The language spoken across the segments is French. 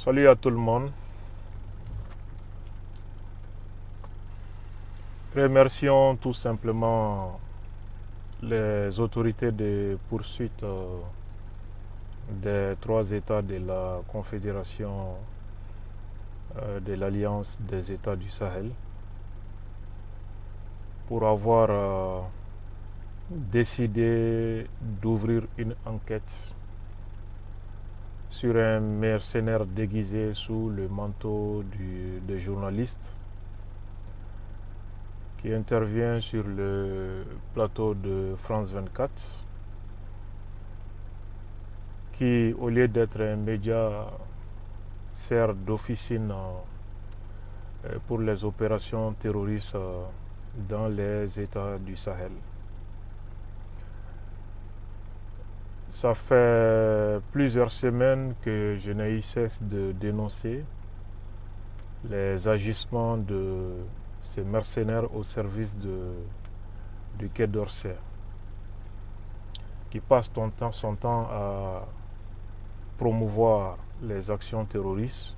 Salut à tout le monde. Remercions tout simplement les autorités de poursuite des trois États de la Confédération de l'Alliance des États du Sahel pour avoir décidé d'ouvrir une enquête sur un mercenaire déguisé sous le manteau de journaliste qui intervient sur le plateau de France 24, qui, au lieu d'être un média, sert d'officine pour les opérations terroristes dans les États du Sahel. Ça fait plusieurs semaines que je n'ai eu cesse de dénoncer les agissements de ces mercenaires au service du Quai d'Orsay, qui passent son temps à promouvoir les actions terroristes,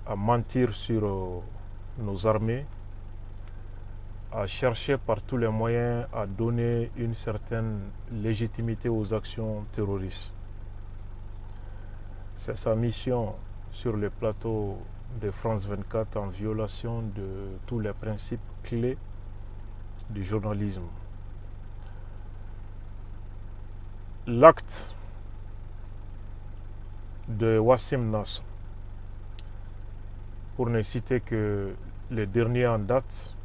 à mentir sur nos armées, à chercher par tous les moyens à donner une certaine légitimité aux actions terroristes. C'est sa mission sur le plateau de France 24 en violation de tous les principes clés du journalisme. L'acte de Wassim Nasr, pour ne citer que le dernier en date,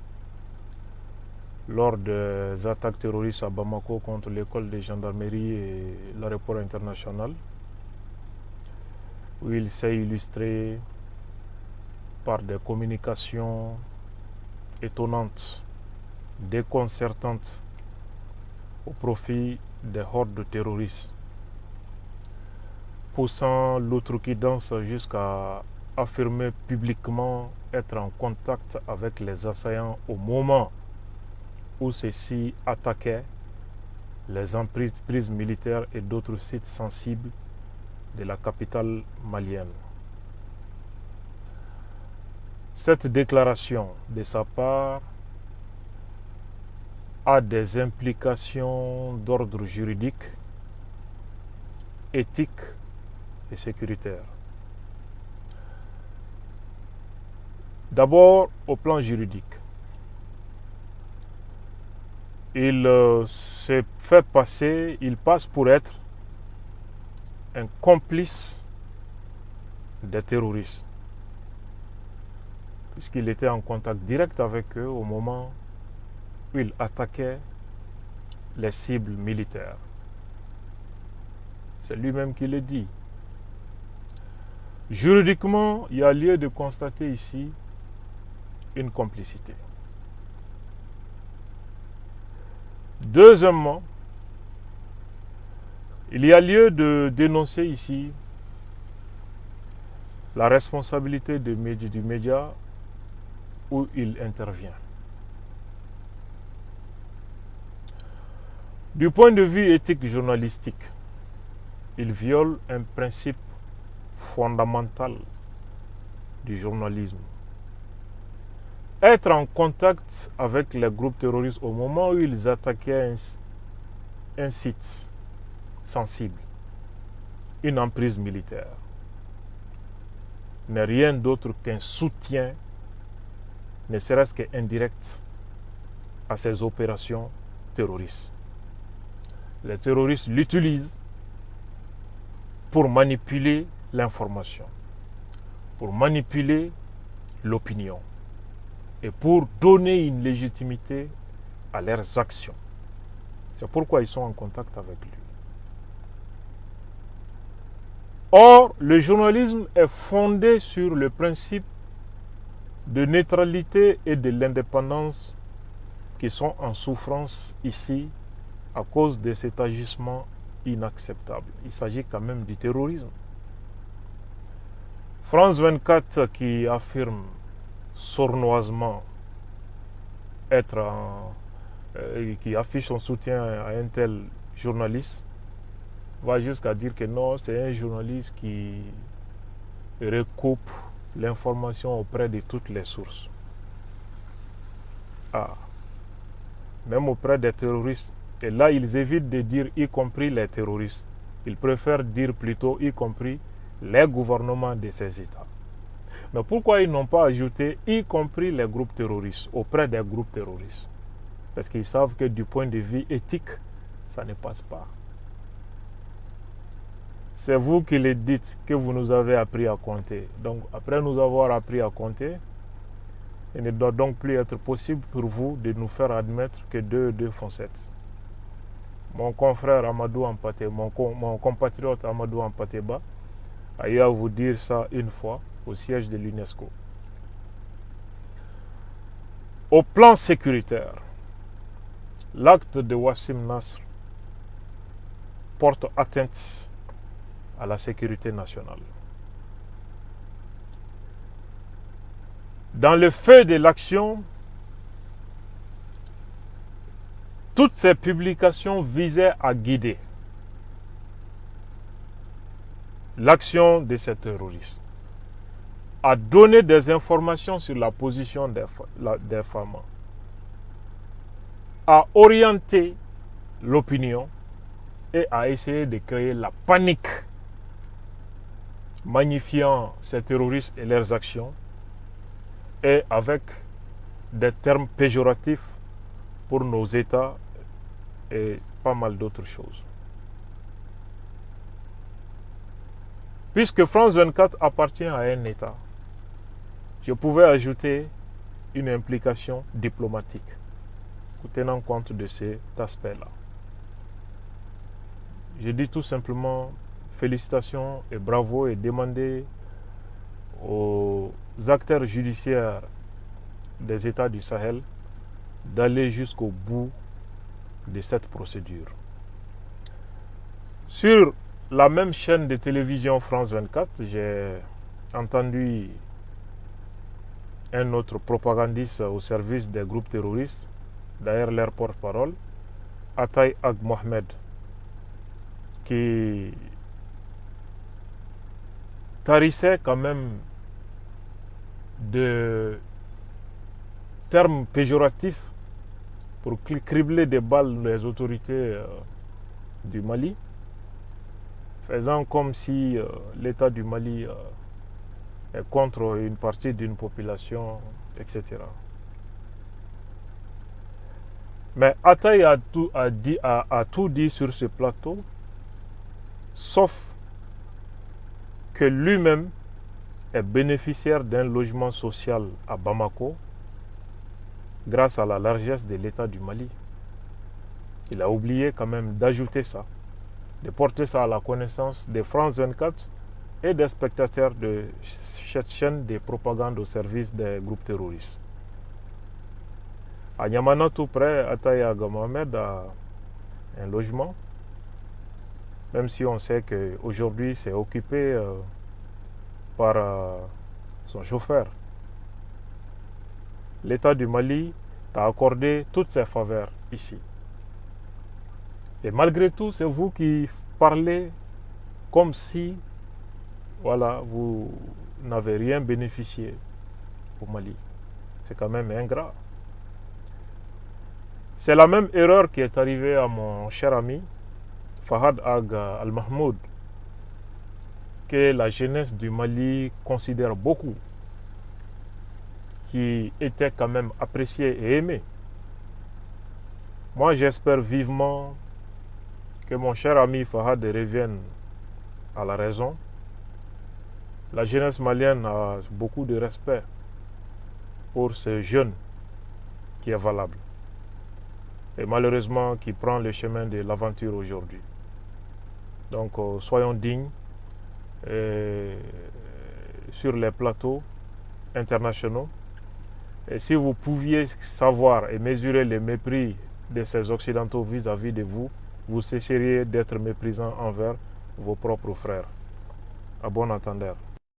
lors des attaques terroristes à Bamako contre l'école de gendarmerie et l'aéroport international, où il s'est illustré par des communications étonnantes, déconcertantes au profit des hordes de terroristes, poussant l'outrecuidance jusqu'à affirmer publiquement être en contact avec les assaillants au moment où ceux-ci attaquaient les emprises militaires et d'autres sites sensibles de la capitale malienne. Cette déclaration de sa part a des implications d'ordre juridique, éthique et sécuritaire. D'abord, au plan juridique, il se fait passer, il passe pour être un complice des terroristes, puisqu'il était en contact direct avec eux au moment où il attaquait les cibles militaires. C'est lui-même qui le dit. Juridiquement, il y a lieu de constater ici une complicité. Deuxièmement, il y a lieu de dénoncer ici la responsabilité du média où il intervient. Du point de vue éthique journalistique, il viole un principe fondamental du journalisme. Être en contact avec les groupes terroristes au moment où ils attaquaient un site sensible, une emprise militaire, n'est rien d'autre qu'un soutien, ne serait-ce qu'indirect, à ces opérations terroristes. Les terroristes l'utilisent pour manipuler l'information, pour manipuler l'opinion et pour donner une légitimité à leurs actions. C'est pourquoi ils sont en contact avec lui. Or, le journalisme est fondé sur le principe de neutralité et de l'indépendance qui sont en souffrance ici à cause de cet agissement inacceptable. Il s'agit quand même du terrorisme. France 24 qui affirme sournoisement qui affiche son soutien à un tel journaliste, va jusqu'à dire que non, c'est un journaliste qui recoupent l'information auprès de toutes les sources. Même auprès des terroristes. Et là, ils évitent de dire y compris les terroristes. Ils préfèrent dire plutôt y compris les gouvernements de ces États. Mais pourquoi ils n'ont pas ajouté y compris les groupes terroristes auprès des groupes terroristes? Parce qu'ils savent que du point de vue éthique, ça ne passe pas. C'est vous qui le dites que vous nous avez appris à compter. Donc, après nous avoir appris à compter, il ne doit donc plus être possible pour vous de nous faire admettre que 2 et 2 font 7. Mon confrère Amadou Ampate, mon compatriote Amadou Ampateba a eu à vous dire ça une fois au siège de l'UNESCO. Au plan sécuritaire, l'acte de Wassim Nasr porte atteinte à la sécurité nationale. Dans le feu de l'action, toutes ces publications visaient à guider l'action de ces terroristes, à donner des informations sur la position des femmes, à orienter l'opinion et à essayer de créer la panique, magnifiant ces terroristes et leurs actions, et avec des termes péjoratifs pour nos États et pas mal d'autres choses. Puisque France 24 appartient à un État, je pouvais ajouter une implication diplomatique, tenant compte de cet aspect-là. Je dis tout simplement félicitations et bravo et demander aux acteurs judiciaires des États du Sahel d'aller jusqu'au bout de cette procédure. Sur la même chaîne de télévision France 24, j'ai entendu un autre propagandiste au service des groupes terroristes, d'ailleurs leur porte-parole, Atay Ag Mohamed, qui tarissait quand même de termes péjoratifs pour cribler des balles les autorités du Mali, faisant comme si l'État du Mali est contre une partie d'une population, etc. Mais Atay a tout dit sur ce plateau, sauf que lui-même est bénéficiaire d'un logement social à Bamako grâce à la largesse de l'État du Mali. Il a oublié quand même d'ajouter ça, de porter ça à la connaissance de France 24 et des spectateurs de cette chaîne de propagande au service des groupes terroristes. À Niamana, tout près, Atay Ag Mohamed a un logement, même si on sait qu'aujourd'hui c'est occupé par son chauffeur. L'État du Mali a accordé toutes ses faveurs ici. Et malgré tout, c'est vous qui parlez comme si vous n'avez rien bénéficié au Mali. C'est quand même ingrat. C'est la même erreur qui est arrivée à mon cher ami Fahad Ag Al-Mahmoud, que la jeunesse du Mali considère beaucoup, qui était quand même apprécié et aimé. Moi, j'espère vivement que mon cher ami Fahad revienne à la raison. La jeunesse malienne a beaucoup de respect pour ce jeune qui est valable et malheureusement qui prend le chemin de l'aventure aujourd'hui. Donc soyons dignes sur les plateaux internationaux. Et si vous pouviez savoir et mesurer le mépris de ces Occidentaux vis-à-vis de vous, vous cesseriez d'être méprisant envers vos propres frères. À bon entendeur.